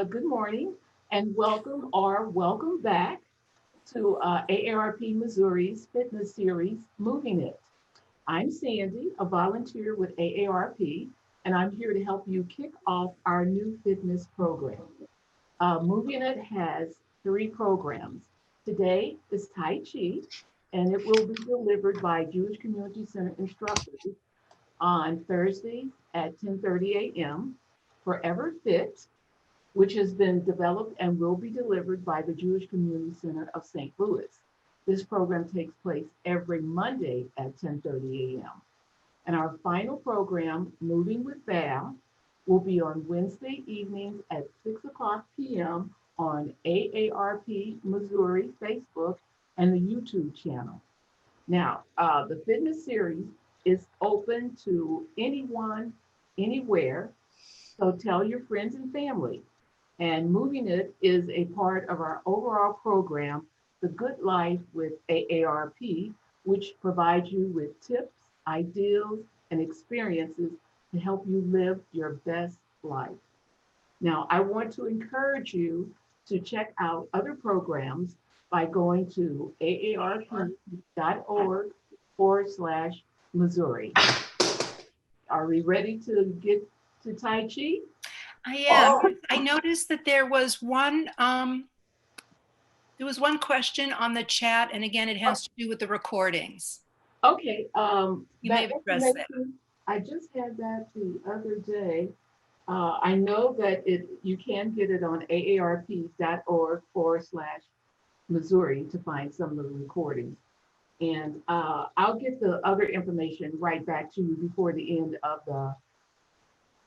Good morning and welcome or welcome back to AARP Missouri's fitness series, Moving It. I'm Sandy, a volunteer with AARP, and I'm here to help you kick off our new fitness program. Moving It has three programs. Today is Tai Chi, and it will be delivered by Jewish Community Center instructors on Thursday at 10:30 a.m. Forever Fit, which has been developed and will be delivered by the Jewish Community Center of St. Louis. This program takes place every Monday at 10:30 a.m. And our final program, Moving with Val, will be on Wednesday evenings at 6 o'clock p.m. on AARP Missouri Facebook and the YouTube channel. Now, the fitness series is open to anyone, anywhere. So tell your friends and family. And Moving It is a part of our overall program, The Good Life with AARP, which provides you with tips, ideas, and experiences to help you live your best life. Now, I want to encourage you to check out other programs by going to aarp.org/Missouri. Are we ready to get to Tai Chi? I am. I noticed that there was one question on the chat, and again, it has to do with the recordings. Okay, You may that have addressed that. information, I just had that the other day. I know that you can get it on aarp.org/Missouri to find some of the recordings. And I'll get the other information right back to you before the end of the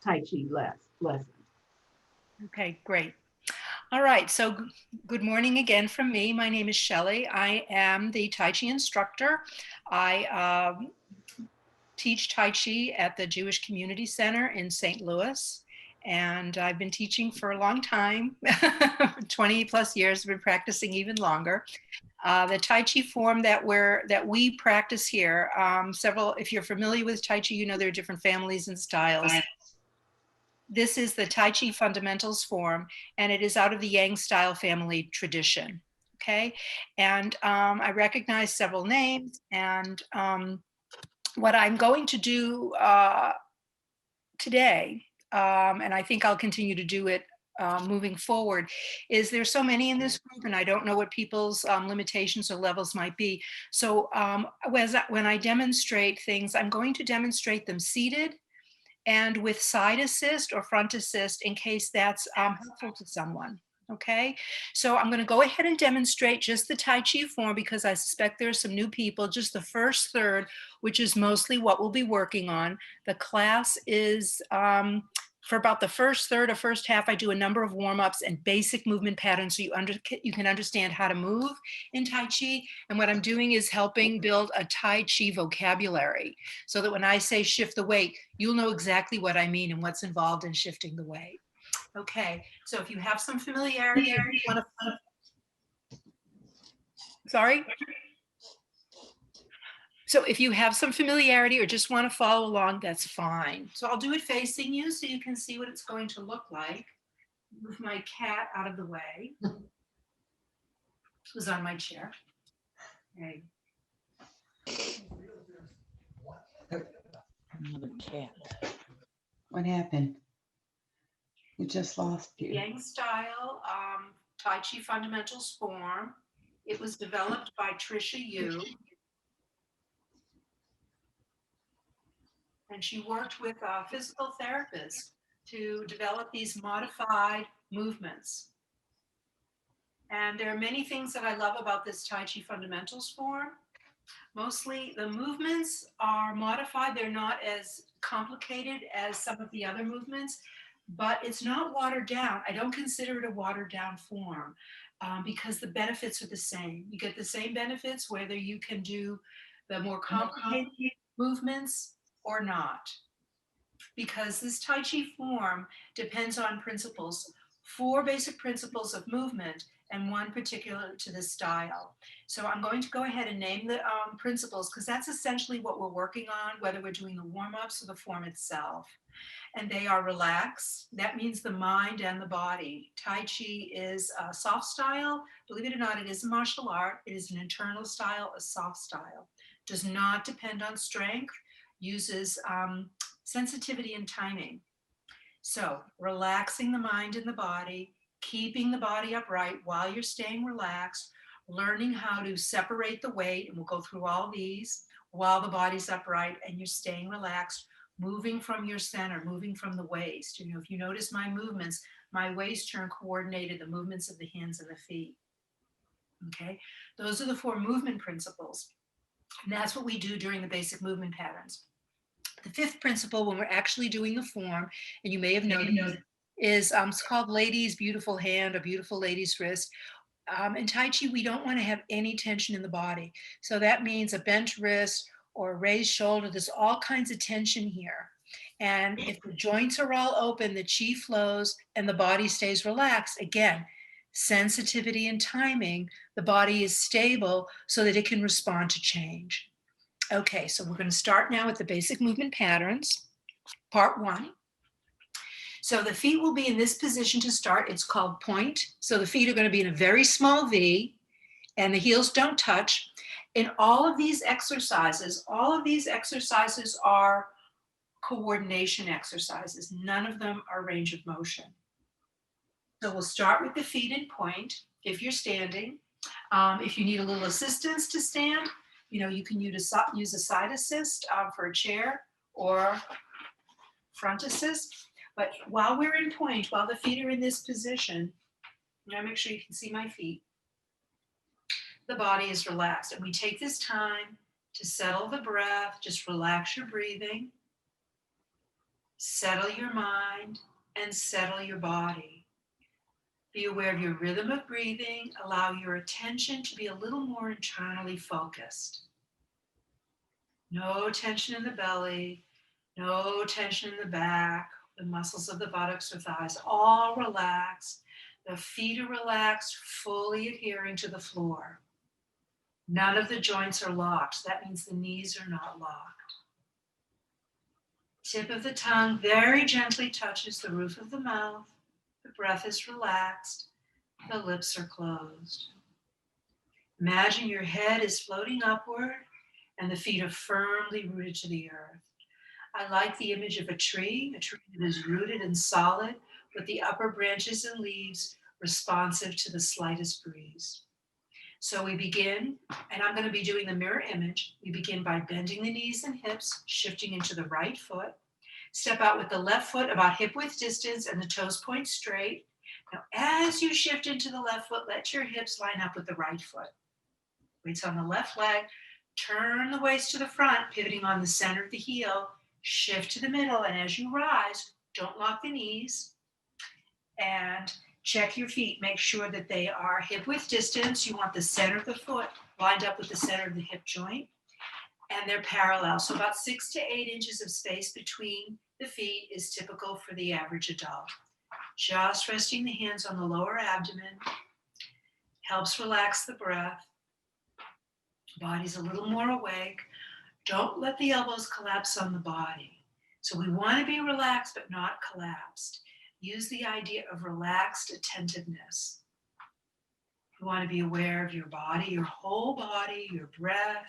Tai Chi lesson. Okay, great. All right, so good morning again from me. My name is Shelley. I am the Tai Chi instructor. I teach Tai Chi at the Jewish Community Center in St. Louis. And I've been teaching for a long time, 20 plus years, I've been practicing even longer. The Tai Chi form that we practice here, if you're familiar with Tai Chi, you know there are different families and styles. This is the Tai Chi fundamentals form, and it is out of the Yang style family tradition. Okay, and I recognize several names, and what I'm going to do today, and I think I'll continue to do it moving forward, is there's so many in this group, and I don't know what people's limitations or levels might be. So when I demonstrate things, I'm going to demonstrate them seated and with side assist or front assist in case that's helpful to someone. Okay, so I'm going to go ahead and demonstrate just the Tai Chi form because I suspect there are some new people, just the first third, which is mostly what we'll be working on. The class is for about the first third or first half, I do a number of warm-ups and basic movement patterns so you can understand how to move in Tai Chi. And what I'm doing is helping build a Tai Chi vocabulary so that when I say shift the weight, you'll know exactly what I mean and what's involved in shifting the weight. Okay, so if you have some familiarity, sorry. So if you have some familiarity or just want to follow along, that's fine. So I'll do it facing you so you can see what it's going to look like. Move my cat out of the way. Who's on my chair. Okay. Another cat. What happened? We just lost you. Yang style Tai Chi fundamentals form. It was developed by Trisha Yu. And she worked with a physical therapist to develop these modified movements. And there are many things that I love about this Tai Chi fundamentals form. Mostly the movements are modified. They're not as complicated as some of the other movements, but it's not watered down. I don't consider it a watered down form because the benefits are the same. You get the same benefits whether you can do the more complicated movements or not. Because this Tai Chi form depends on principles 4 basic principles of movement and one particular to the style. So I'm going to go ahead and name the principles because that's essentially what we're working on, whether we're doing the warm-ups or the form itself. And they are relax. That means the mind and the body. Tai Chi is a soft style. Believe it or not, it is a martial art. It is an internal style, a soft style. Does not depend on strength, uses sensitivity and timing. So relaxing the mind and the body, keeping the body upright while you're staying relaxed, learning how to separate the weight, and we'll go through all these while the body's upright and you're staying relaxed, moving from your center, moving from the waist. You know, if you notice my movements, my waist turn coordinated the movements of the hands and the feet. Okay, those are the 4 movement principles. And that's what we do during the basic movement patterns. The 5th principle, when we're actually doing the form, and you may have noticed, is it's called Lady's Beautiful Hand or Beautiful Lady's Wrist. In Tai Chi, we don't want to have any tension in the body. So that means a bent wrist or a raised shoulder. There's all kinds of tension here. And if the joints are all open, the chi flows and the body stays relaxed. Again, sensitivity and timing, the body is stable so that it can respond to change. Okay, so we're going to start now with the basic movement patterns, part 1. So the feet will be in this position to start. It's called point. So the feet are going to be in a very small V and the heels don't touch. In all of these exercises are coordination exercises. None of them are range of motion. So we'll start with the feet in point if you're standing. If you need a little assistance to stand, you know, you can use a side assist for a chair or front assist. But while we're in point, while the feet are in this position, now make sure you can see my feet, the body is relaxed. And we take this time to settle the breath, just relax your breathing, settle your mind, and settle your body. Be aware of your rhythm of breathing. Allow your attention to be a little more internally focused. No tension in the belly, no tension in the back, the muscles of the buttocks or thighs, all relaxed. The feet are relaxed, fully adhering to the floor. None of the joints are locked. That means the knees are not locked. Tip of the tongue very gently touches the roof of the mouth. The breath is relaxed. The lips are closed. Imagine your head is floating upward and the feet are firmly rooted to the earth. I like the image of a tree that is rooted and solid, with the upper branches and leaves responsive to the slightest breeze. So we begin, and I'm going to be doing the mirror image. We begin by bending the knees and hips, shifting into the right foot. Step out with the left foot about hip width distance and the toes point straight. Now, as you shift into the left foot, let your hips line up with the right foot. Weights on the left leg. Turn the waist to the front, pivoting on the center of the heel. Shift to the middle, and as you rise, don't lock the knees. And check your feet. Make sure that they are hip width distance. You want the center of the foot lined up with the center of the hip joint. And they're parallel. So about 6 to 8 inches of space between the feet is typical for the average adult. Just resting the hands on the lower abdomen helps relax the breath. Body's a little more awake. Don't let the elbows collapse on the body. So we want to be relaxed, but not collapsed. Use the idea of relaxed attentiveness. You want to be aware of your body, your whole body, your breath,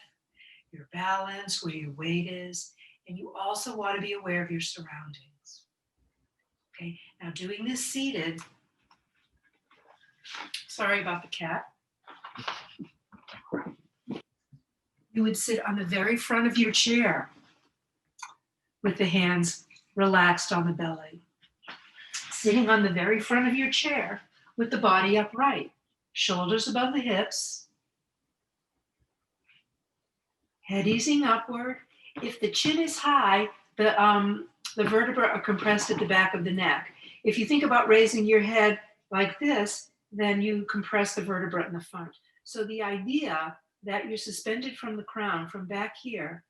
your balance, where your weight is, and you also want to be aware of your surroundings. Okay, now doing this seated, sorry about the cat. You would sit on the very front of your chair with the hands relaxed on the belly. Sitting on the very front of your chair with the body upright, shoulders above the hips, head easing upward. If the chin is high, the vertebrae are compressed at the back of the neck. If you think about raising your head like this, then you compress the vertebra in the front. So the idea that you're suspended from the crown, from back here,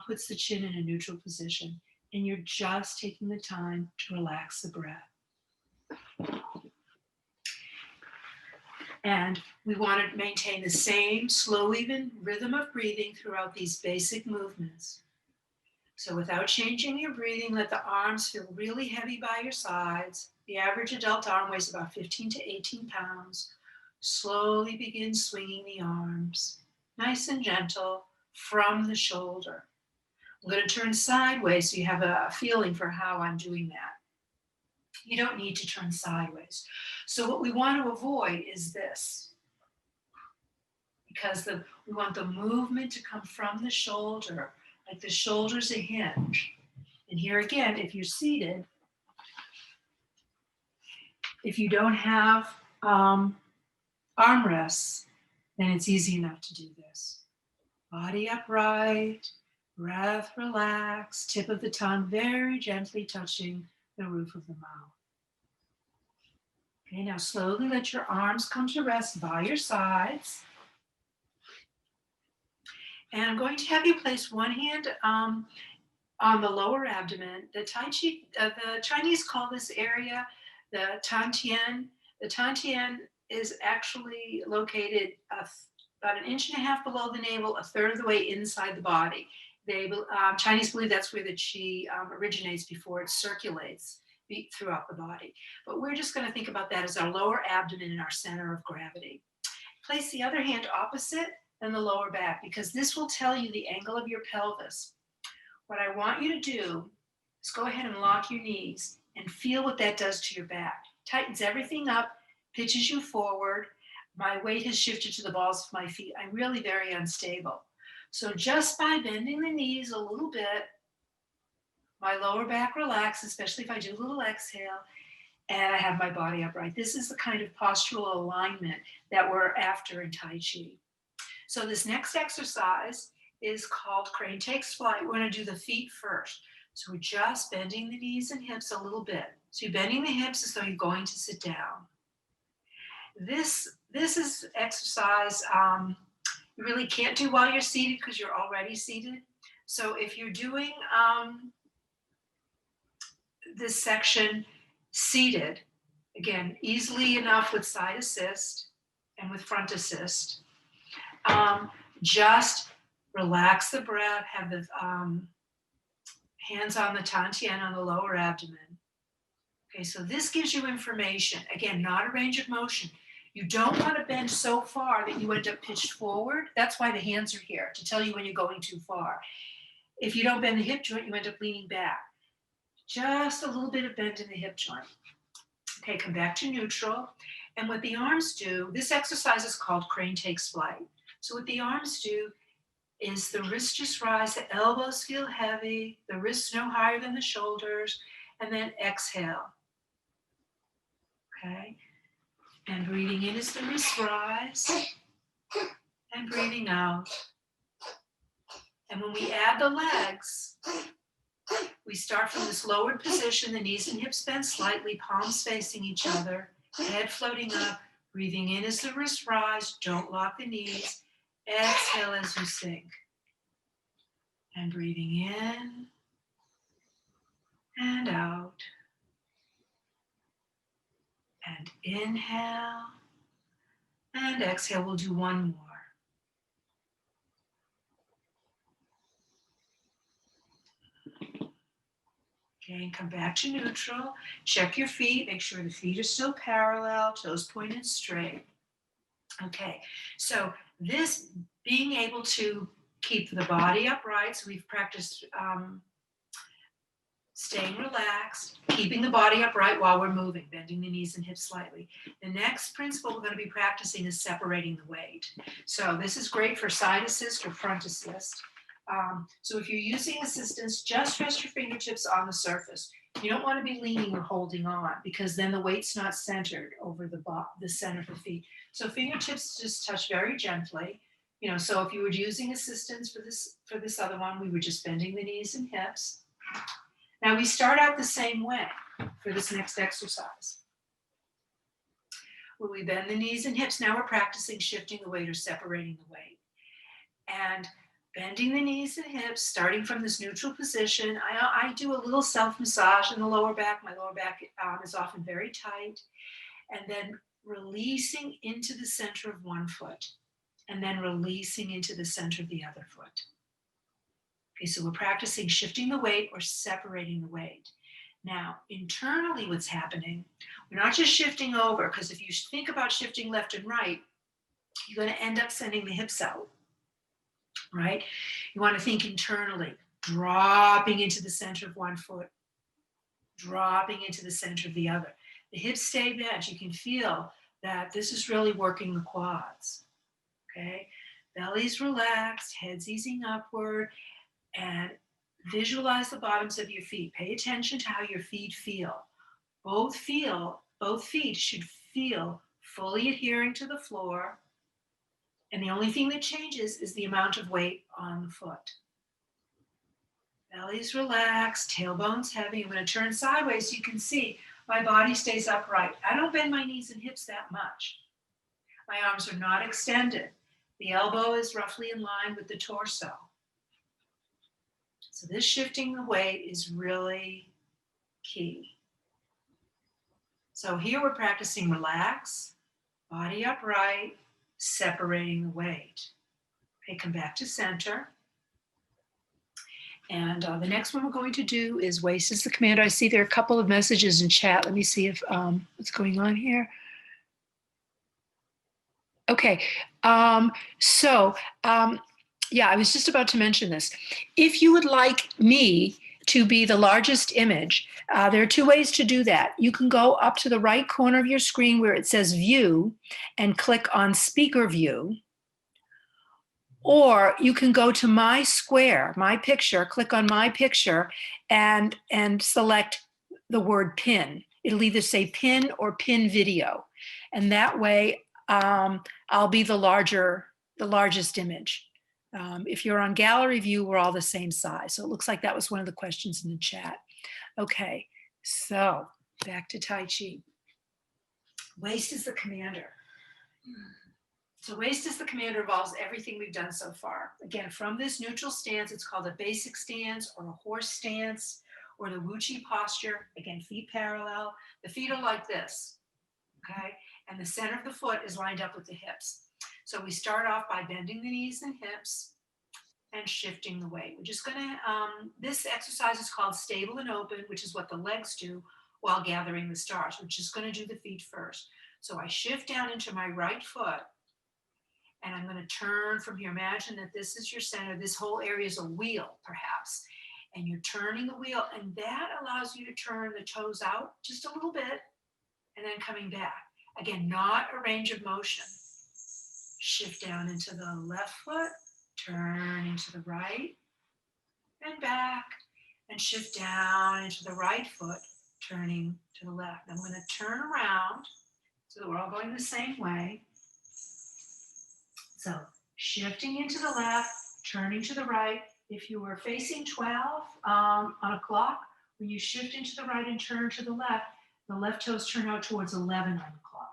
puts the chin in a neutral position, and you're just taking the time to relax the breath. And we want to maintain the same slow, even rhythm of breathing throughout these basic movements. So without changing your breathing, let the arms feel really heavy by your sides. The average adult arm weighs about 15 to 18 pounds. Slowly begin swinging the arms, nice and gentle, from the shoulder. I'm going to turn sideways so you have a feeling for how I'm doing that. You don't need to turn sideways. So what we want to avoid is this, because we want the movement to come from the shoulder, like the shoulder's a hinge. And here again, if you're seated, if you don't have armrests, then it's easy enough to do this. Body upright, breath relaxed, tip of the tongue very gently touching the roof of the mouth. Okay, now slowly let your arms come to rest by your sides. And I'm going to have you place one hand on the lower abdomen. The Tai Chi, the Chinese call this area the Tantien. The Tantien is actually located about 1.5 inches below the navel, a third of the way inside the body. Chinese believe that's where the Qi originates before it circulates throughout the body. But we're just going to think about that as our lower abdomen and our center of gravity. Place the other hand opposite and the lower back, because this will tell you the angle of your pelvis. What I want you to do is go ahead and lock your knees and feel what that does to your back. Tightens everything up, pitches you forward. My weight has shifted to the balls of my feet. I'm really very unstable. So just by bending the knees a little bit, my lower back relaxes, especially if I do a little exhale, and I have my body upright. This is the kind of postural alignment that we're after in Tai Chi. So this next exercise is called Crane Takes Flight. We're going to do the feet first. So we're just bending the knees and hips a little bit. So you're bending the hips as though you're going to sit down. This is exercise you really can't do while you're seated because you're already seated. So if you're doing this section seated, again, easily enough with side assist and with front assist, just relax the breath, have the hands on the Tantien on the lower abdomen. Okay, so this gives you information. Again, not a range of motion. You don't want to bend so far that you end up pitched forward. That's why the hands are here, to tell you when you're going too far. If you don't bend the hip joint, you end up leaning back. Just a little bit of bend in the hip joint. Okay, come back to neutral. And what the arms do, this exercise is called Crane Takes Flight. So what the arms do is the wrists just rise, the elbows feel heavy, the wrists no higher than the shoulders, and then exhale. Okay, and breathing in as the wrists rise, and breathing out. And when we add the legs, we start from this lowered position, the knees and hips bend slightly, palms facing each other, head floating up, breathing in as the wrists rise, don't lock the knees, exhale as you sink. And breathing in and out. And inhale and exhale. We'll do one more. Okay, and come back to neutral. Check your feet. Make sure the feet are still parallel, toes pointed straight. Okay, so this being able to keep the body upright, so we've practiced staying relaxed, keeping the body upright while we're moving, bending the knees and hips slightly. The next principle we're going to be practicing is separating the weight. So this is great for side assist or front assist. So if you're using assistance, just rest your fingertips on the surface. You don't want to be leaning or holding on, because then the weight's not centered over the center of the feet. So fingertips just touch very gently. So if you were using assistance for this other one, we were just bending the knees and hips. Now we start out the same way for this next exercise. When we bend the knees and hips, now we're practicing shifting the weight or separating the weight. And bending the knees and hips, starting from this neutral position. I do a little self-massage in the lower back. My lower back is often very tight. And then releasing into the center of one foot, and then releasing into the center of the other foot. Okay, so we're practicing shifting the weight or separating the weight. Now, internally what's happening, we're not just shifting over, because if you think about shifting left and right, you're going to end up sending the hips out, right? You want to think internally, dropping into the center of one foot, dropping into the center of the other. The hips stay bent. You can feel that this is really working the quads, okay? Belly's relaxed, head's easing upward, and visualize the bottoms of your feet. Pay attention to how your feet feel. Both feet should feel fully adhering to the floor, and the only thing that changes is the amount of weight on the foot. Belly's relaxed, tailbone's heavy. I'm going to turn sideways so you can see my body stays upright. I don't bend my knees and hips that much. My arms are not extended. The elbow is roughly in line with the torso. So this shifting the weight is really key. So here we're practicing relax, body upright, separating the weight. Okay, come back to center. And the next one we're going to do is waist is the commander. I see there are a couple of messages in chat. Let me see if what's going on here. Okay, yeah, I was just about to mention this. If you would like me to be the largest image, there are two ways to do that. You can go up to the right corner of your screen where it says view and click on speaker view. Or you can go to my square, my picture, click on my picture and select the word pin. It'll either say pin or pin video. And that way I'll be the largest image. If you're on gallery view, we're all the same size. So it looks like that was one of the questions in the chat. Okay, so back to Tai Chi. Waist is the commander. So waist is the commander involves everything we've done so far. Again, from this neutral stance, it's called a basic stance or a horse stance or the Wuchi posture. Again, feet parallel. The feet are like this, okay? And the center of the foot is lined up with the hips. So we start off by bending the knees and hips and shifting the weight. We're just gonna, this exercise is called stable and open, which is what the legs do while gathering the stars. We're just gonna do the feet first. So I shift down into my right foot, and I'm going to turn from here. Imagine that this is your center. This whole area is a wheel, perhaps. And you're turning the wheel, and that allows you to turn the toes out just a little bit, and then coming back. Again, not a range of motion. Shift down into the left foot, turn into the right, and back, and shift down into the right foot, turning to the left. I'm going to turn around so that we're all going the same way. So shifting into the left, turning to the right. If you were facing 12 on a clock, when you shift into the right and turn to the left toes turn out towards 11 on the clock.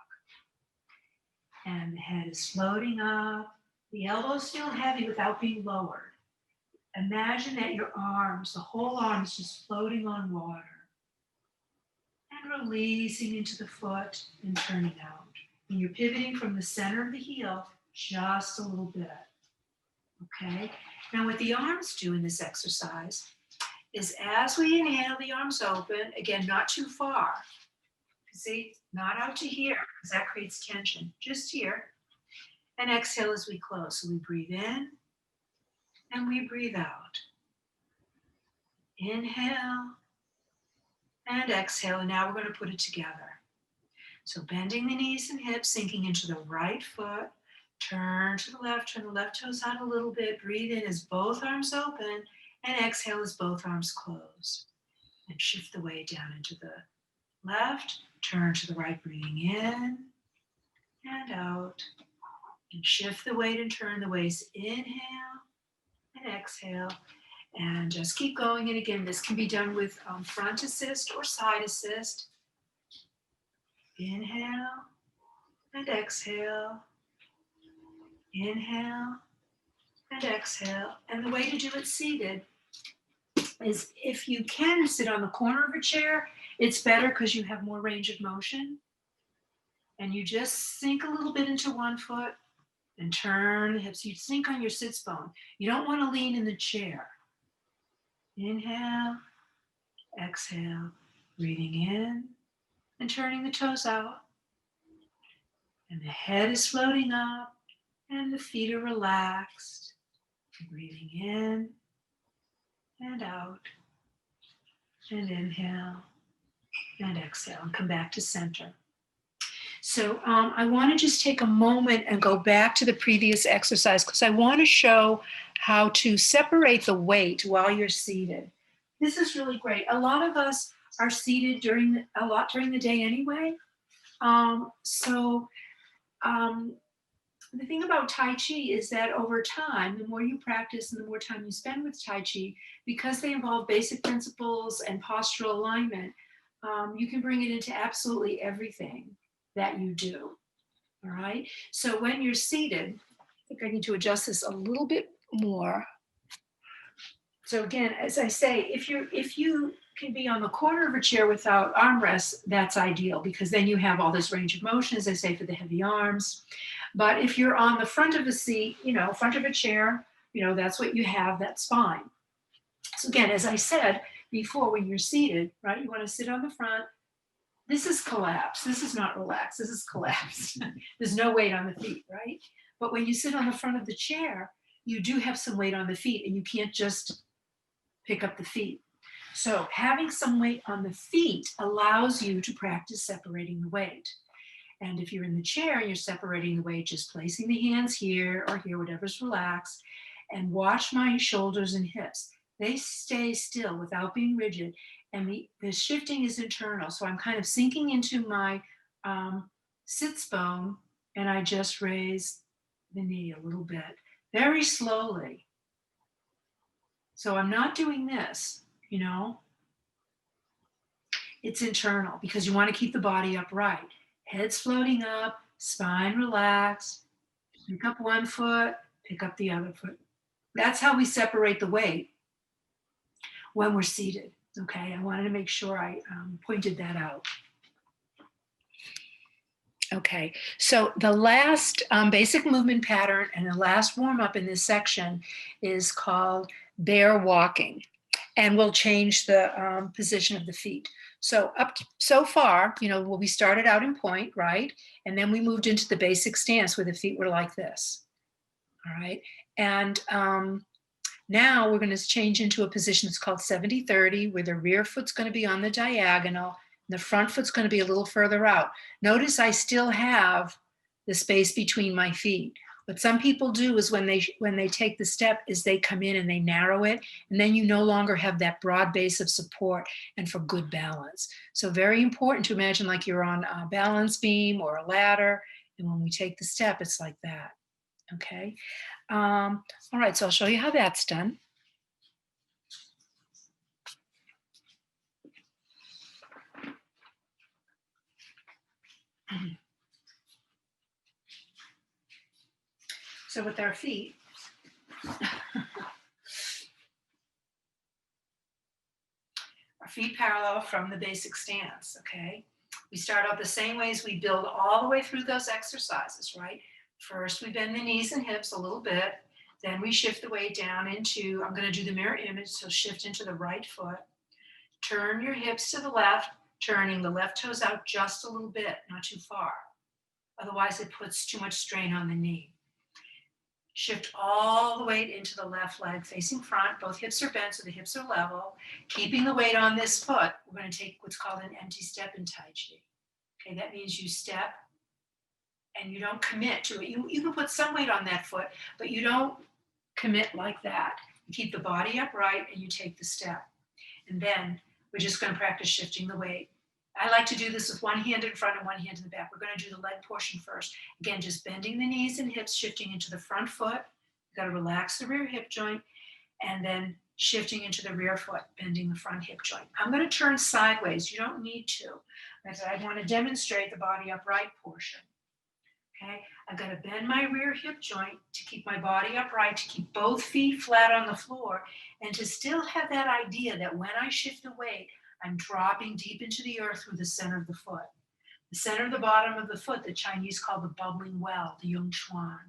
And the head is floating up. The elbows feel heavy without being lowered. Imagine that your arms, the whole arm is just floating on water. And releasing into the foot and turning out. And you're pivoting from the center of the heel just a little bit, okay? Now what the arms do in this exercise is as we inhale, the arms open, again, not too far. See, not out to here, because that creates tension, just here. And exhale as we close. So we breathe in and we breathe out. Inhale and exhale, and now we're going to put it together. So bending the knees and hips, sinking into the right foot. Turn to the left toes out a little bit. Breathe in as both arms open, and exhale as both arms close. And shift the weight down into the left. Turn to the right, breathing in and out. And shift the weight and turn the waist. Inhale and exhale. And just keep going. And again, this can be done with front assist or side assist. Inhale and exhale. Inhale and exhale. And the way to do it seated is if you can sit on the corner of a chair, it's better because you have more range of motion. And you just sink a little bit into one foot and turn the hips. You sink on your sits bone. You don't want to lean in the chair. Inhale, exhale, breathing in and turning the toes out. And the head is floating up and the feet are relaxed. Breathing in and out. And inhale and exhale and come back to center. So I want to just take a moment and go back to the previous exercise because I want to show how to separate the weight while you're seated. This is really great. A lot of us are seated a lot during the day anyway. So the thing about Tai Chi is that over time, the more you practice and the more time you spend with Tai Chi, because they involve basic principles and postural alignment, you can bring it into absolutely everything that you do. All right. So when you're seated, I think I need to adjust this a little bit more. So again, as I say, if you can be on the corner of a chair without armrests, that's ideal because then you have all this range of motion, as I say, for the heavy arms. But if you're on the front of a seat, front of a chair, that's what you have, that's fine. So again, as I said before, when you're seated, right, you want to sit on the front. This is collapse. This is not relaxed. This is collapse. There's no weight on the feet, right? But when you sit on the front of the chair, you do have some weight on the feet and you can't just pick up the feet. So having some weight on the feet allows you to practice separating the weight. And if you're in the chair and you're separating the weight, just placing the hands here or here, whatever's relaxed, and watch my shoulders and hips. They stay still without being rigid. And the shifting is internal. So I'm kind of sinking into my sits bone and I just raise the knee a little bit, very slowly. So I'm not doing this, It's internal because you want to keep the body upright. Head's floating up, spine relaxed. Pick up one foot, pick up the other foot. That's how we separate the weight when we're seated. Okay, I wanted to make sure I pointed that out. Okay, so the last basic movement pattern and the last warm up in this section is called bear walking. And we'll change the position of the feet. So so far, we started out in point, right? And then we moved into the basic stance where the feet were like this. All right, and now we're going to change into a position that's called 70-30, where the rear foot's going to be on the diagonal, and the front foot's going to be a little further out. Notice I still have the space between my feet. What some people do is when they take the step is they come in and they narrow it, and then you no longer have that broad base of support and for good balance. So very important to imagine like you're on a balance beam or a ladder, and when we take the step, it's like that. Okay. All right, so I'll show you how that's done. So with our feet, our feet parallel from the basic stance, okay? We start out the same way as we build all the way through those exercises, right? First, we bend the knees and hips a little bit. Then we shift the weight down into, I'm going to do the mirror image, so shift into the right foot. Turn your hips to the left, turning the left toes out just a little bit, not too far. Otherwise, it puts too much strain on the knee. Shift all the weight into the left leg facing front. Both hips are bent, so the hips are level. Keeping the weight on this foot, we're going to take what's called an empty step in Tai Chi. Okay, that means you step and you don't commit to it. You can put some weight on that foot, but you don't commit like that. You keep the body upright and you take the step. And then we're just going to practice shifting the weight. I like to do this with one hand in front and one hand in the back. We're going to do the leg portion first. Again, just bending the knees and hips, shifting into the front foot. You've got to relax the rear hip joint and then shifting into the rear foot, bending the front hip joint. I'm going to turn sideways. You don't need to. I want to demonstrate the body upright portion. Okay, I've got to bend my rear hip joint to keep my body upright, to keep both feet flat on the floor, and to still have that idea that when I shift the weight, I'm dropping deep into the earth through the center of the foot. The center of the bottom of the foot, the Chinese call the bubbling well, the Yung Chuan.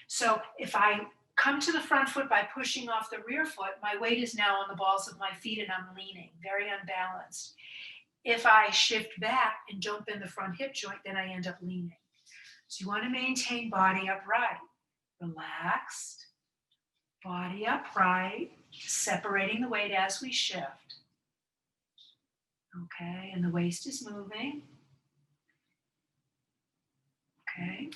So if I come to the front foot by pushing off the rear foot, my weight is now on the balls of my feet and I'm leaning, very unbalanced. If I shift back and don't bend the front hip joint, then I end up leaning. So you want to maintain body upright, relaxed, body upright, separating the weight as we shift. Okay, and the waist is moving. Okay,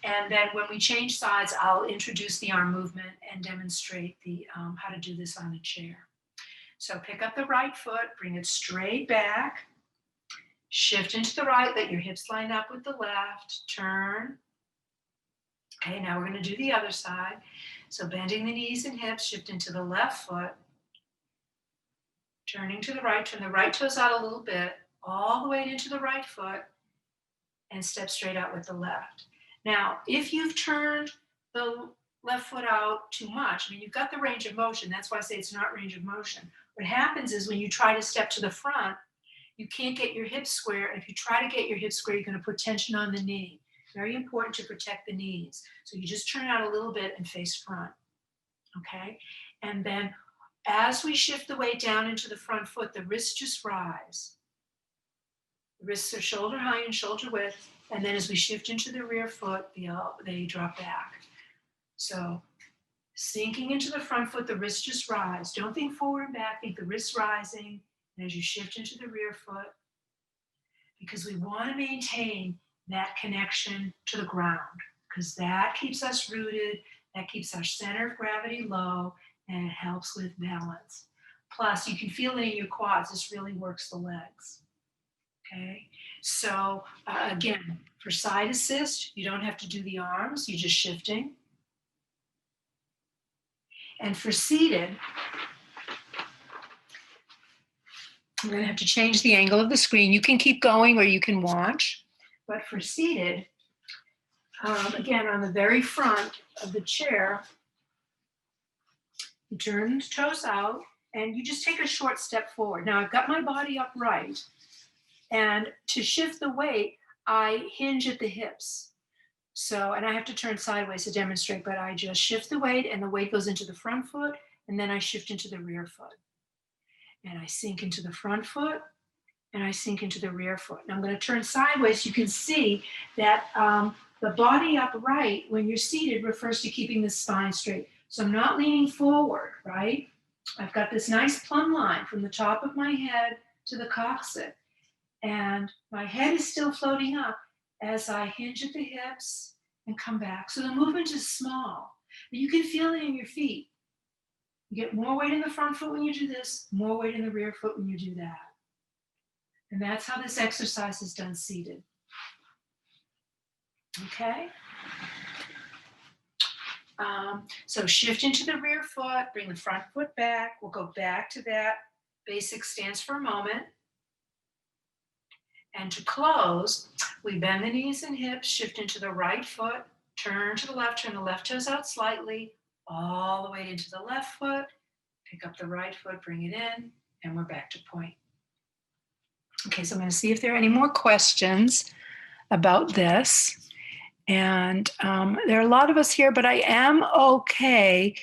and then when we change sides, I'll introduce the arm movement and demonstrate the how to do this on a chair. So pick up the right foot, bring it straight back, shift into the right, let your hips line up with the left, turn. Okay, now we're going to do the other side. So bending the knees and hips, shift into the left foot, turning to the right, turn the right toes out a little bit, all the way into the right foot, and step straight out with the left. Now, if you've turned the left foot out too much, I mean, you've got the range of motion. That's why I say it's not range of motion. What happens is when you try to step to the front, you can't get your hips square. And if you try to get your hips square, you're going to put tension on the knee. Very important to protect the knees. So you just turn out a little bit and face front. Okay? And then as we shift the weight down into the front foot, the wrists just rise. The wrists are shoulder high and shoulder width. And then as we shift into the rear foot, they drop back. So sinking into the front foot, the wrists just rise. Don't think forward and back, think the wrists rising. And as you shift into the rear foot, because we want to maintain that connection to the ground, because that keeps us rooted, that keeps our center of gravity low, and it helps with balance. Plus, you can feel it in your quads. This really works the legs. Okay, so again, for side assist, you don't have to do the arms, you're just shifting. And for seated, I'm going to have to change the angle of the screen. You can keep going or you can watch. But for seated, again, on the very front of the chair, you turn the toes out and you just take a short step forward. Now I've got my body upright. And to shift the weight, I hinge at the hips. So, and I have to turn sideways to demonstrate, but I just shift the weight and the weight goes into the front foot and then I shift into the rear foot. And I sink into the front foot and I sink into the rear foot. And I'm going to turn sideways. You can see that the body upright when you're seated refers to keeping the spine straight. So I'm not leaning forward, right? I've got this nice plumb line from the top of my head to the coccyx. And my head is still floating up as I hinge at the hips and come back. So the movement is small, but you can feel it in your feet. You get more weight in the front foot when you do this, more weight in the rear foot when you do that. And that's how this exercise is done seated. Okay? So shift into the rear foot, bring the front foot back. We'll go back to that basic stance for a moment. And to close, we bend the knees and hips, shift into the right foot, turn to the left toes out slightly, all the way into the left foot, pick up the right foot, bring it in, and we're back to point. Okay, so I'm going to see if there are any more questions about this. And there are a lot of us here, but I am okay.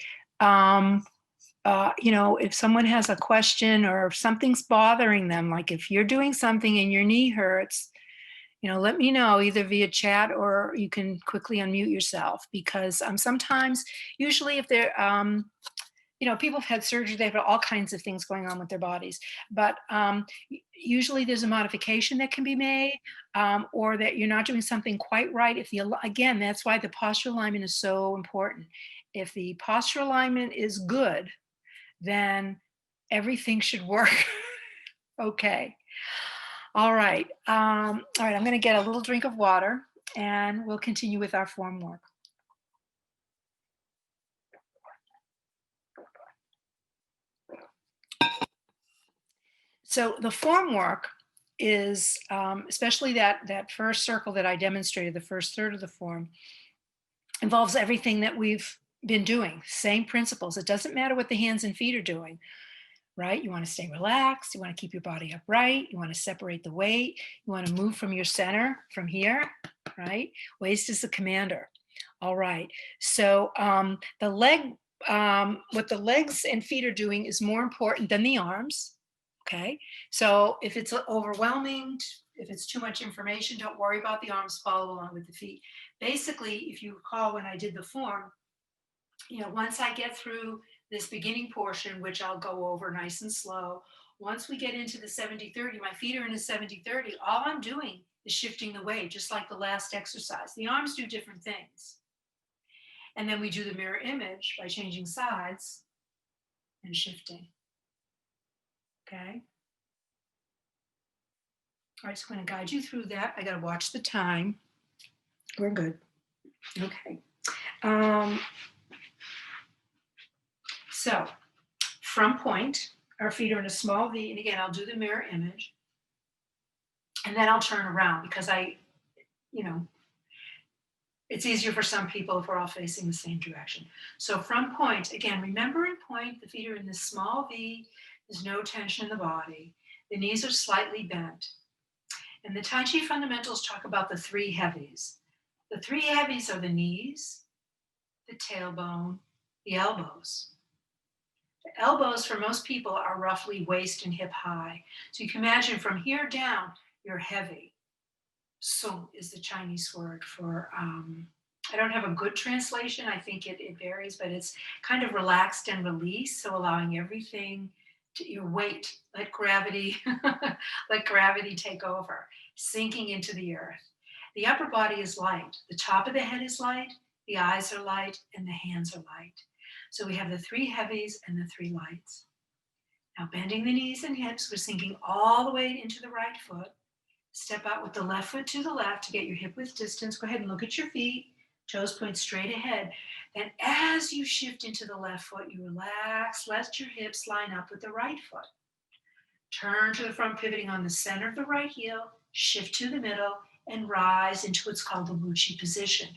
If someone has a question or if something's bothering them, like if you're doing something and your knee hurts, let me know either via chat or you can quickly unmute yourself because sometimes, usually if they're, people have had surgery, they have all kinds of things going on with their bodies, but usually there's a modification that can be made or that you're not doing something quite right. Again, that's why the posture alignment is so important. If the posture alignment is good, then everything should work. Okay. All right. I'm going to get a little drink of water and we'll continue with our form work. So the form work is, especially that first circle that I demonstrated, the first third of the form, involves everything that we've been doing, same principles. It doesn't matter what the hands and feet are doing. right? You want to stay relaxed. You want to keep your body upright. You want to separate the weight. You want to move from your center from here, right? Waist is the commander. All right. So the leg, what the legs and feet are doing is more important than the arms. Okay. So if it's overwhelming, if it's too much information, don't worry about the arms, follow along with the feet. Basically, if you recall when I did the form, once I get through this beginning portion, which I'll go over nice and slow, once we get into the 70-30, my feet are in a 70-30, all I'm doing is shifting the weight, just like the last exercise. The arms do different things. And then we do the mirror image by changing sides and shifting. Okay? All right, so I'm going to guide you through that. I got to watch the time. We're good. Okay. So from point, our feet are in a small V, and again, I'll do the mirror image. And then I'll turn around because it's easier for some people if we're all facing the same direction. So from point, again, remember in point, the feet are in this small V. There's no tension in the body. The knees are slightly bent. And the Tai Chi fundamentals talk about the three heavies. The three heavies are the knees, the tailbone, the elbows. The elbows for most people are roughly waist and hip high. So you can imagine from here down, you're heavy. So is the Chinese word for, I don't have a good translation. I think it varies, but it's kind of relaxed and released. So allowing everything to your weight, let gravity, let gravity take over, sinking into the earth. The upper body is light. The top of the head is light. The eyes are light and the hands are light. So we have the three heavies and the three lights. Now bending the knees and hips, we're sinking all the way into the right foot. Step out with the left foot to the left to get your hip width distance. Go ahead and look at your feet. Toes point straight ahead. Then as you shift into the left foot, you relax, let your hips line up with the right foot. Turn to the front, pivoting on the center of the right heel, shift to the middle, and rise into what's called the Wu Chi position.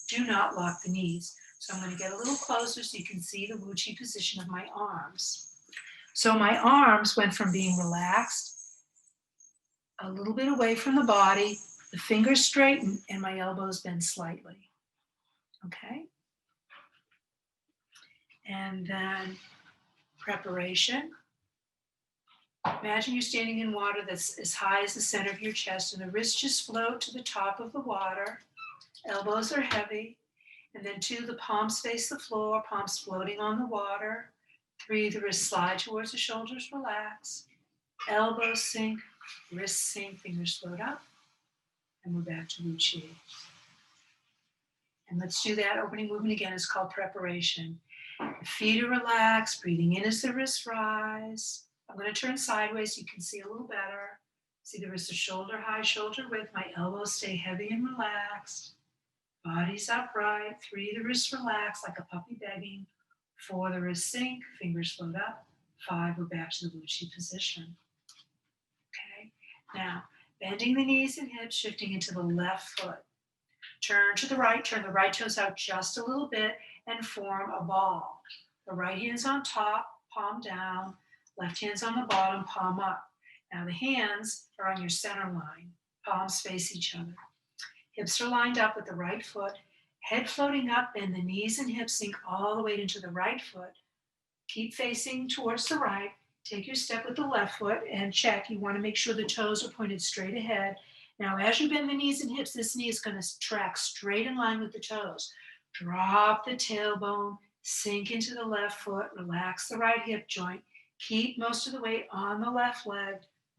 Do not lock the knees. So I'm going to get a little closer so you can see the Wu Chi position of my arms. So my arms went from being relaxed, a little bit away from the body, the fingers straighten, and my elbows bend slightly. Okay? And then preparation. Imagine you're standing in water that's as high as the center of your chest, and the wrists just float to the top of the water. Elbows are heavy. And then 2, the palms face the floor, palms floating on the water. 3, the wrists slide towards the shoulders, relax. Elbows sink, wrists sink, fingers float up. And we're back to Wu Chi. And let's do that opening movement again. It's called preparation. The feet are relaxed, breathing in as the wrists rise. I'm going to turn sideways so you can see a little better. See the wrists are shoulder high, shoulder width. My elbows stay heavy and relaxed. Body's upright. 3, the wrists relax like a puppy begging. 4, the wrists sink, fingers float up. 5, we're back to the Wu Chi position. Okay, now bending the knees and hips, shifting into the left foot. Turn to the right, turn the right toes out just a little bit and form a ball. The right hand's on top, palm down. Left hand's on the bottom, palm up. Now the hands are on your center line. Palms face each other. Hips are lined up with the right foot. Head floating up, bend the knees and hips sink all the way into the right foot. Keep facing towards the right. Take your step with the left foot and check. You want to make sure the toes are pointed straight ahead. Now, as you bend the knees and hips, this knee is going to track straight in line with the toes. Drop the tailbone, sink into the left foot, relax the right hip joint. Keep most of the weight on the left leg.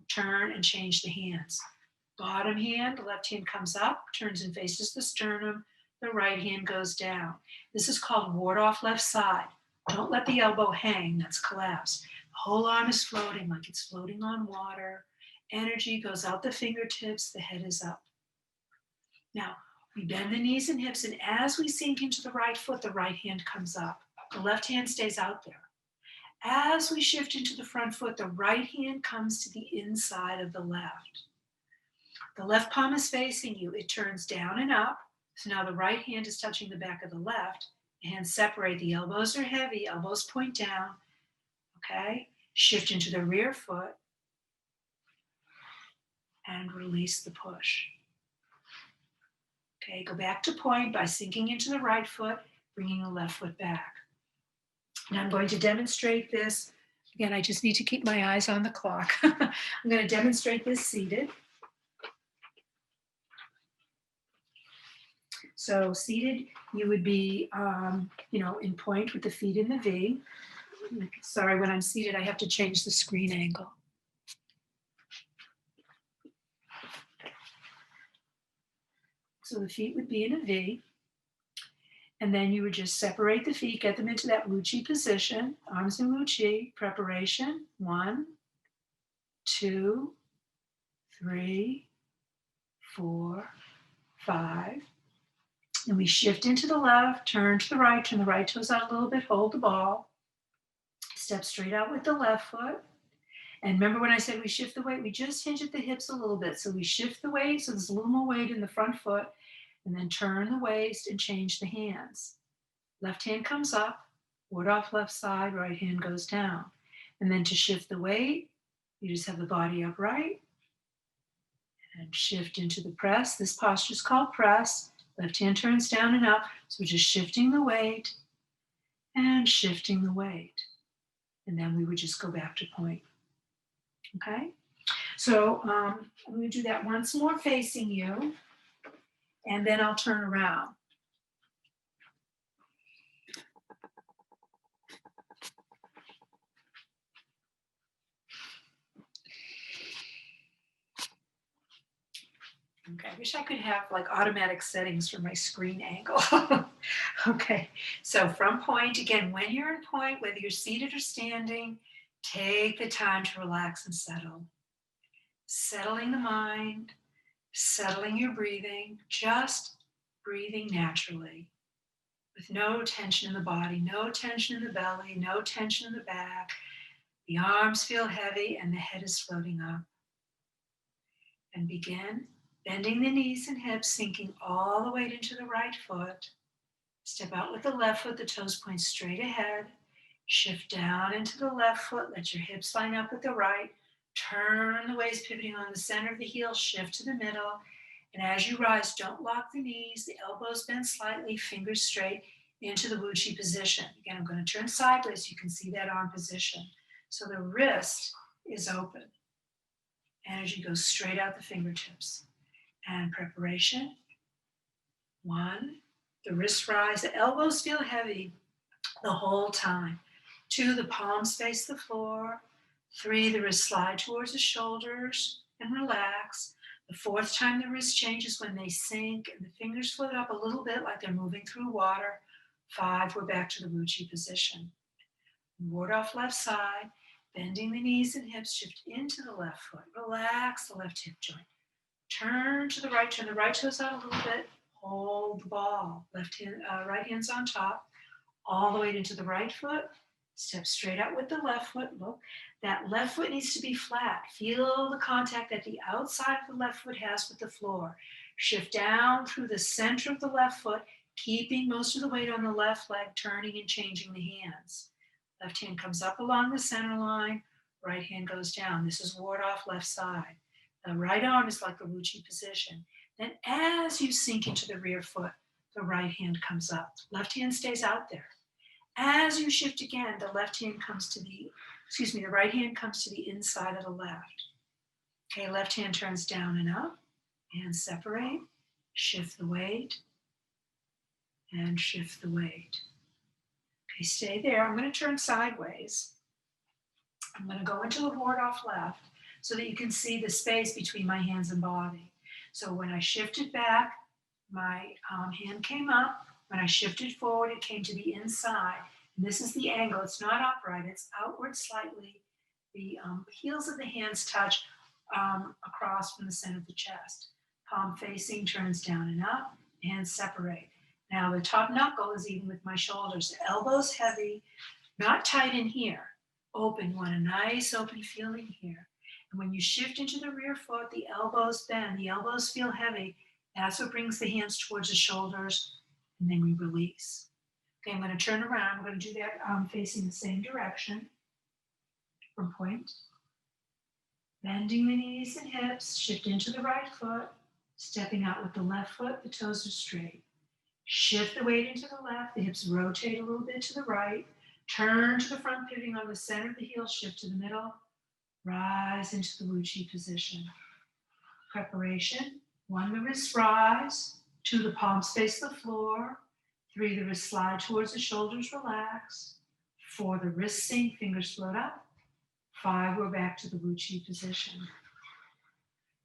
Turn and change the hands. Bottom hand, the left hand comes up, turns and faces the sternum. The right hand goes down. This is called ward off left side. Don't let the elbow hang, that's collapse. The whole arm is floating like it's floating on water. Energy goes out the fingertips, the head is up. Now, we bend the knees and hips, and as we sink into the right foot, the right hand comes up. The left hand stays out there. As we shift into the front foot, the right hand comes to the inside of the left. The left palm is facing you. It turns down and up. So now the right hand is touching the back of the left. The hands separate. The elbows are heavy. Elbows point down. Okay? Shift into the rear foot and release the push. Okay, go back to point by sinking into the right foot, bringing the left foot back. Now I'm going to demonstrate this. Again, I just need to keep my eyes on the clock. I'm going to demonstrate this seated. So seated, you would be, in point with the feet in the V. Sorry, when I'm seated, I have to change the screen angle. So the feet would be in a V. And then you would just separate the feet, get them into that Wu Chi position, arms in Wu Chi, preparation, 1, 2, 3, 4, 5. And we shift into the left, turn to the right, turn the right toes out a little bit, hold the ball. Step straight out with the left foot. And remember when I said we shift the weight, we just hinge at the hips a little bit. So we shift the weight, so there's a little more weight in the front foot, and then turn the waist and change the hands. Left hand comes up, ward off left side, right hand goes down. And then to shift the weight, you just have the body upright and shift into the press. This posture is called press. Left hand turns down and up. So we're just shifting the weight and shifting the weight. And then we would just go back to point. Okay? So I'm going to do that once more facing you, and then I'll turn around. Okay, I wish I could have like automatic settings for my screen angle. Okay, so from point, again, when you're in point, whether you're seated or standing, take the time to relax and settle. Settling the mind, settling your breathing, just breathing naturally with no tension in the body, no tension in the belly, no tension in the back. The arms feel heavy and the head is floating up. And begin bending the knees and hips, sinking all the weight into the right foot. Step out with the left foot, the toes point straight ahead. Shift down into the left foot, let your hips line up with the right. Turn the waist, pivoting on the center of the heel, shift to the middle. And as you rise, don't lock the knees, the elbows bend slightly, fingers straight into the Wu Chi position. Again, I'm going to turn sideways so you can see that arm position. So the wrist is open. Energy goes straight out the fingertips. And preparation. 1, the wrists rise, the elbows feel heavy the whole time. 2, the palms face the floor. 3, the wrists slide towards the shoulders and relax. The 4th time the wrist changes when they sink and the fingers float up a little bit like they're moving through water. 5, we're back to the Wu Chi position. Ward off left side, bending the knees and hips, shift into the left foot. Relax the left hip joint. Turn to the right, turn the right toes out a little bit. Hold the ball. Right hand's on top. All the way into the right foot. Step straight out with the left foot. Look, that left foot needs to be flat. Feel the contact that the outside of the left foot has with the floor. Shift down through the center of the left foot, keeping most of the weight on the left leg, turning and changing the hands. Left hand comes up along the center line. Right hand goes down. This is ward off left side. The right arm is like a Wu Chi position. Then as you sink into the rear foot, the right hand comes up. Left hand stays out there. As you shift again, the right hand comes to the inside of the left. Okay, left hand turns down and up, and separate, shift the weight, and shift the weight. Okay, stay there. I'm going to turn sideways. I'm going to go into the ward off left so that you can see the space between my hands and body. So when I shifted back, my hand came up. When I shifted forward, it came to the inside. And this is the angle. It's not upright. It's outward slightly. The heels of the hands touch across from the center of the chest. Palm facing, turns down and up, hands separate. Now the top knuckle is even with my shoulders. The elbows heavy, not tight in here. Open. You want a nice open feeling here. And when you shift into the rear foot, the elbows bend. The elbows feel heavy. That's what brings the hands towards the shoulders. And then we release. Okay, I'm going to turn around. I'm going to do that facing the same direction. from point. Bending the knees and hips, shift into the right foot, stepping out with the left foot, the toes are straight. Shift the weight into the left, the hips rotate a little bit to the right, turn to the front, pivoting on the center of the heel, shift to the middle, rise into the Wuchi position. Preparation, 1, the wrists rise, 2, the palms face the floor, 3, the wrists slide towards the shoulders, relax, 4, the wrists sink, fingers float up, 5, we're back to the Wuchi position.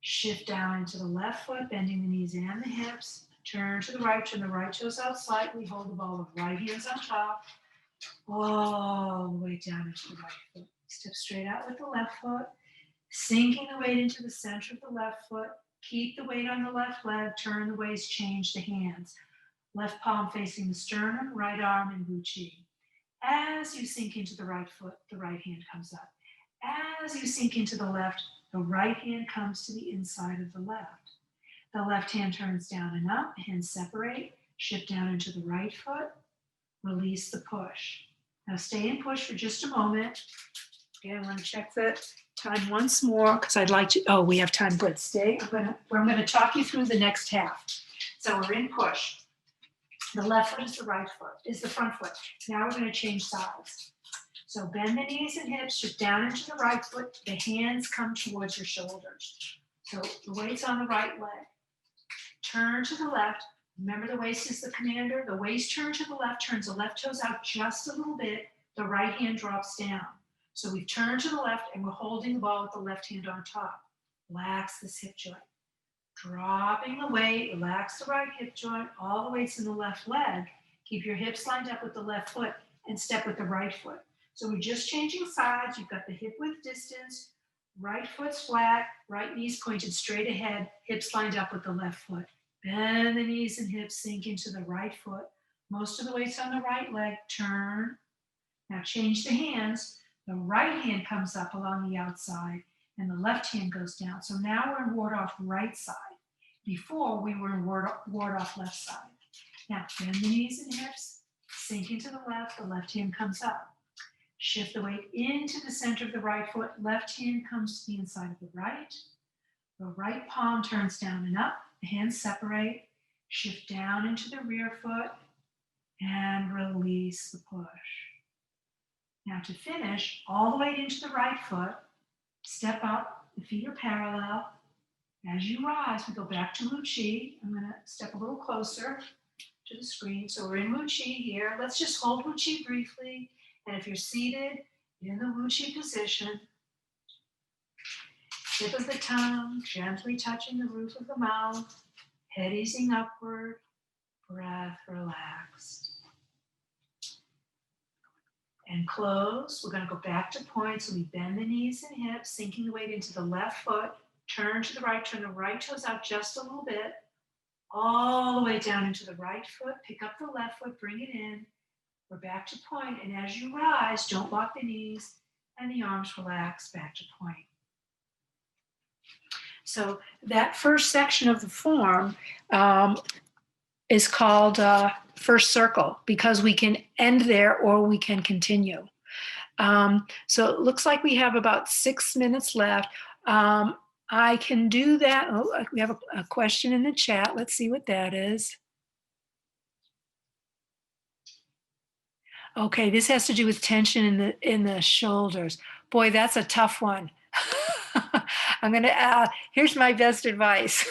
Shift down into the left foot, bending the knees and the hips. Turn to the right toes out slightly. Hold the ball of right hands on top. All the way down into the right foot. Step straight out with the left foot. Sinking the weight into the center of the left foot. Keep the weight on the left leg. Turn the waist, change the hands. Left palm facing the sternum, right arm in Wuchi. As you sink into the right foot, the right hand comes up. As you sink into the left, the right hand comes to the inside of the left. The left hand turns down and up, hands separate, shift down into the right foot, release the push. Now stay in push for just a moment. Okay, I want to check the time once more because I'd like to, we have time, good, stay. I'm going to talk you through the next half. So we're in push. The left foot is the right foot, is the front foot. Now we're going to change sides. So bend the knees and hips, shift down into the right foot. The hands come towards your shoulders. So the weight's on the right leg. Turn to the left. Remember the waist is the commander. The waist turn to the left, turns the left toes out just a little bit. The right hand drops down. So we've turned to the left and we're holding the ball with the left hand on top. Relax this hip joint. Dropping the weight, relax the right hip joint. All the weight's in the left leg. Keep your hips lined up with the left foot and step with the right foot. So we're just changing sides. You've got the hip width distance, right foot's flat, right knee's pointed straight ahead, hips lined up with the left foot. Bend the knees and hips, sink into the right foot. Most of the weight's on the right leg, turn. Now change the hands. The right hand comes up along the outside and the left hand goes down. So now we're in ward off right side. Before we were in ward off left side. Now bend the knees and hips, sink into the left hand comes up. Shift the weight into the center of the right foot. Left hand comes to the inside of the right. The right palm turns down and up. The hands separate. Shift down into the rear foot and release the push. Now to finish, all the way into the right foot. Step up. The feet are parallel. As you rise, we go back to Wuchi. I'm going to step a little closer to the screen. So we're in Wuchi here. Let's just hold Wuchi briefly. And if you're seated in the Wuchi position, tip of the tongue gently touching the roof of the mouth, head easing upward, breath relaxed. And close. We're going to go back to point. So we bend the knees and hips, sinking the weight into the left foot, turn to the right, turn the right toes out just a little bit, all the way down into the right foot, pick up the left foot, bring it in. We're back to point, and as you rise, don't lock the knees and the arms relax back to point. So that first section of the form is called first circle because we can end there or we can continue. So it looks like we have about 6 minutes left. I can do that. Oh, we have a question in the chat. Let's see what that is. Okay, this has to do with tension in the shoulders. Boy, that's a tough one. I'm gonna, here's my best advice.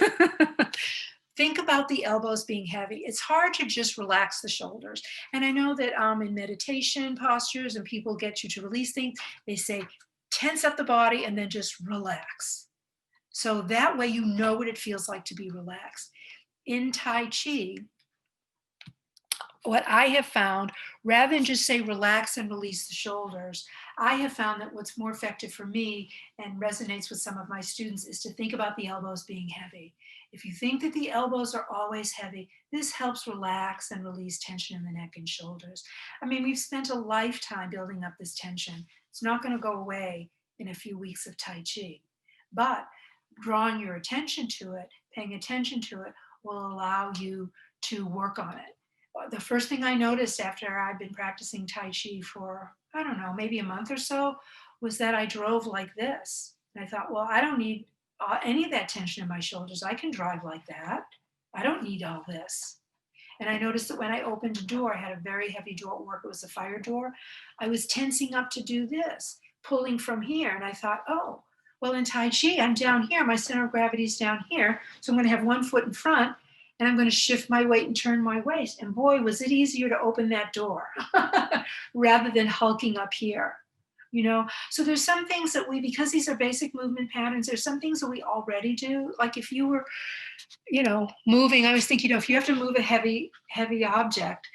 Think about the elbows being heavy. It's hard to just relax the shoulders. And I know that in meditation postures and people get you to release things, they say, tense up the body and then just relax. So that way you know what it feels like to be relaxed. In Tai Chi, what I have found, rather than just say relax and release the shoulders, I have found that what's more effective for me and resonates with some of my students is to think about the elbows being heavy. If you think that the elbows are always heavy, this helps relax and release tension in the neck and shoulders. I mean, we've spent a lifetime building up this tension. It's not going to go away in a few weeks of Tai Chi, but drawing your attention to it, paying attention to it, will allow you to work on it. The first thing I noticed after I'd been practicing Tai Chi for, I don't know, maybe a month or so, was that I drove like this. And I thought, well, I don't need any of that tension in my shoulders. I can drive like that. I don't need all this. And I noticed that when I opened a door, I had a very heavy door at work. It was a fire door. I was tensing up to do this, pulling from here. And I thought, oh, well, in Tai Chi, I'm down here. My center of gravity is down here. So I'm going to have one foot in front and I'm going to shift my weight and turn my waist. And boy, was it easier to open that door rather than hulking up here. You know, so there's some things that we, because these are basic movement patterns, there's some things that we already do. Like if you were, you know, moving, I was thinking, you know, if you have to move a heavy object,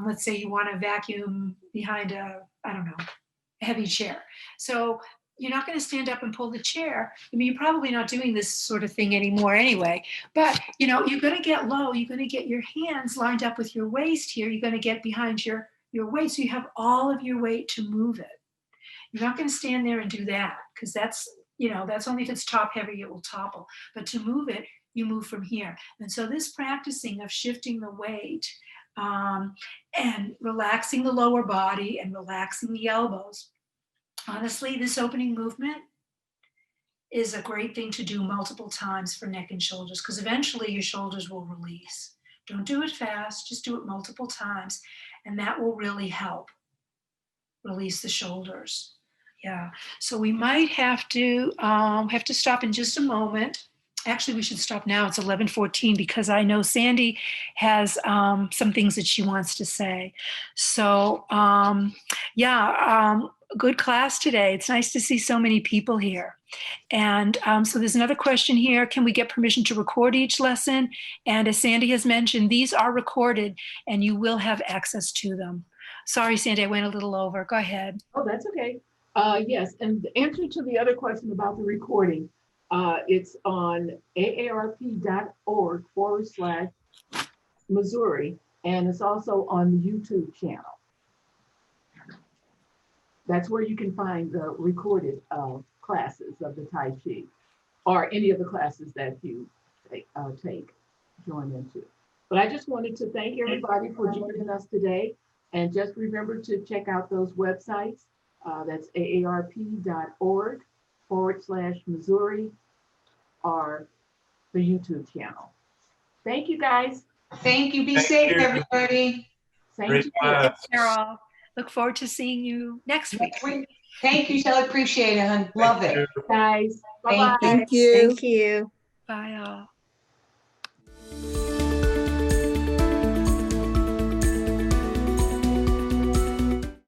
let's say you want to vacuum behind a, I don't know, a heavy chair. So you're not going to stand up and pull the chair. I mean, you're probably not doing this sort of thing anymore anyway, but you know, you're going to get low. You're going to get your hands lined up with your waist here. You're going to get behind your weight. So you have all of your weight to move it. You're not going to stand there and do that because that's, you know, that's only if it's top heavy, it will topple. But to move it, you move from here. And so this practicing of shifting the weight and relaxing the lower body and relaxing the elbows. Honestly, this opening movement is a great thing to do multiple times for neck and shoulders because eventually your shoulders will release. Don't do it fast, just do it multiple times. And that will really help release the shoulders. Yeah, so we might have to stop in just a moment. Actually, we should stop now. It's 11:14 because I know Sandy has some things that she wants to say. So good class today. It's nice to see so many people here. And so there's another question here. Can we get permission to record each lesson? And as Sandy has mentioned, these are recorded and you will have access to them. Sorry, Sandy, I went a little over. Go ahead. Oh, that's okay. Yes, and the answer to the other question about the recording, it's on aarp.org/Missouri, and it's also on the YouTube channel. That's where you can find the recorded classes of the Tai Chi, or any of the classes that you join into. But I just wanted to thank everybody for joining us today. And just remember to check out those websites. That's aarp.org/Missouri or the YouTube channel. Thank you, guys. Thank you. Be safe, everybody. Thank you. Carol. Look forward to seeing you next week. Thank you, Shell. Appreciate it, hon. Love it. Guys. Bye-bye. Thank you. Thank you. Bye all.